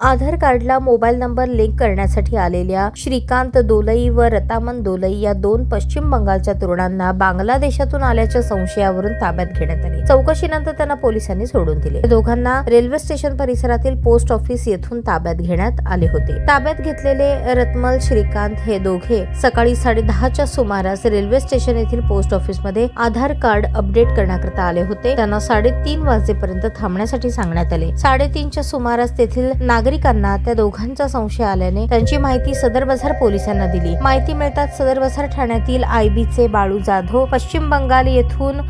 आधार कार्डला mobile number link करण्यासाठी आलेल्या श्रीकांत दोलई व रतामन दोलई या 2 पश्चिम बंगालच्या तरुणांना बांगलादेशातून आल्याच्या संशयावरून ताब्यात घेण्यात आले। चौकशीनंतर त्यांना पोलिसांनी सोडून दिले। दोघांना रेल्वे स्टेशन परिसरातील पोस्ट ऑफिस येथून ताब्यात घेण्यात आले होते। ताब्यात घेतलेले रतमल श्रीकांत हे दोघे सकाळी 10:30च्या सुमारास रेल्वे स्टेशन येथील पोस्ट ऑफिस मध्ये आधार कार्ड अपडेट करण्याकरता आले होते। त्यांना 3:30 वाजेपर्यंत थांबण्यासाठी सांगण्यात आले। 3:30च्या सुमारास तेथील नागरिकांना त्या दोघांचा संशय आल्याने त्यांची माहिती सदर बाजार पोलिसांना दिली। माहिती मिळताच सदर बाजार ठाण्यातील आयबीचे बाळू जाधव पश्चिम बंगाल येथून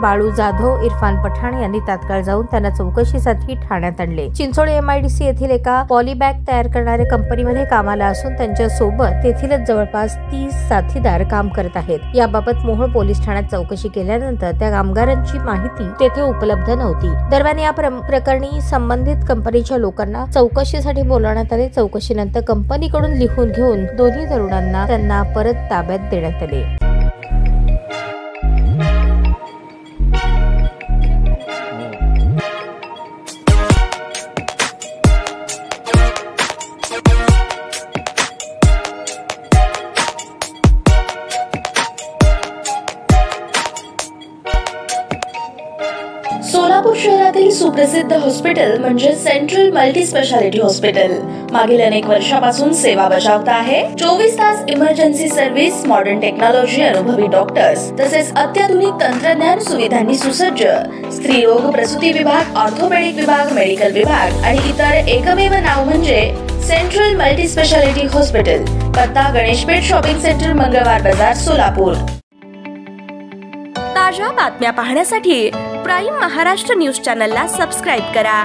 बाळू जाधव इरफान पठाण यांनी तात्काळ जाऊन त्यांना चौकशीसाठी ठाण्यात आणले। चिंचोळी MIDC येथील एका पॉलीबॅग तयार करणाऱ्या कंपनीमध्ये कामाला असून त्यांच्या सोबत तेथीलच जवळपास 30 साथीदार काम करत आहेत। याबाबत मोहोळ पोलीस ठाण्यात चौकशी केल्यानंतर त्या कामगारांची माहिती तेथे उपलब्ध नव्हती। दरम्यान या प्रकरणी संबंधित कंपनीच्या लोकांना चौकशीसाठी बोलावण्यात आले। चौकशीनंतर कंपनीकडून लिहून घेऊन दोन्ही तरुणांना त्यांना परत ताब्यात देण्यात आले। सोलापूर शहरातील सुप्रसिद्ध हॉस्पिटल म्हणजे सेंट्रल मल्टी स्पेशालिटी हॉस्पिटल मागील अनेक वर्षापासून सेवा बजावत आहे। 24 तास इमर्जन्सी सर्व्हिस, मॉडर्न टेक्नॉलॉजी, अनुभवी डॉक्टर्स तसेच अत्याधुनिक तंत्रज्ञान सुविधांनी सुसज्ज स्त्रीरोग प्रसूती विभाग, ऑर्थोपेडिक विभाग, मेडिकल विभाग आणि इतर एकमेव नाव म्हणजे सेंट्रल मल्टी स्पेशालिटी हॉस्पिटल। पत्ता गणेशपेठ शॉपिंग सेंटर, मंगळवार बाजार, सोलापूर। ताज्या बातम्या पाहण्यासाठी प्राईम महाराष्ट्र न्यूज चॅनलला सबस्क्राईब करा।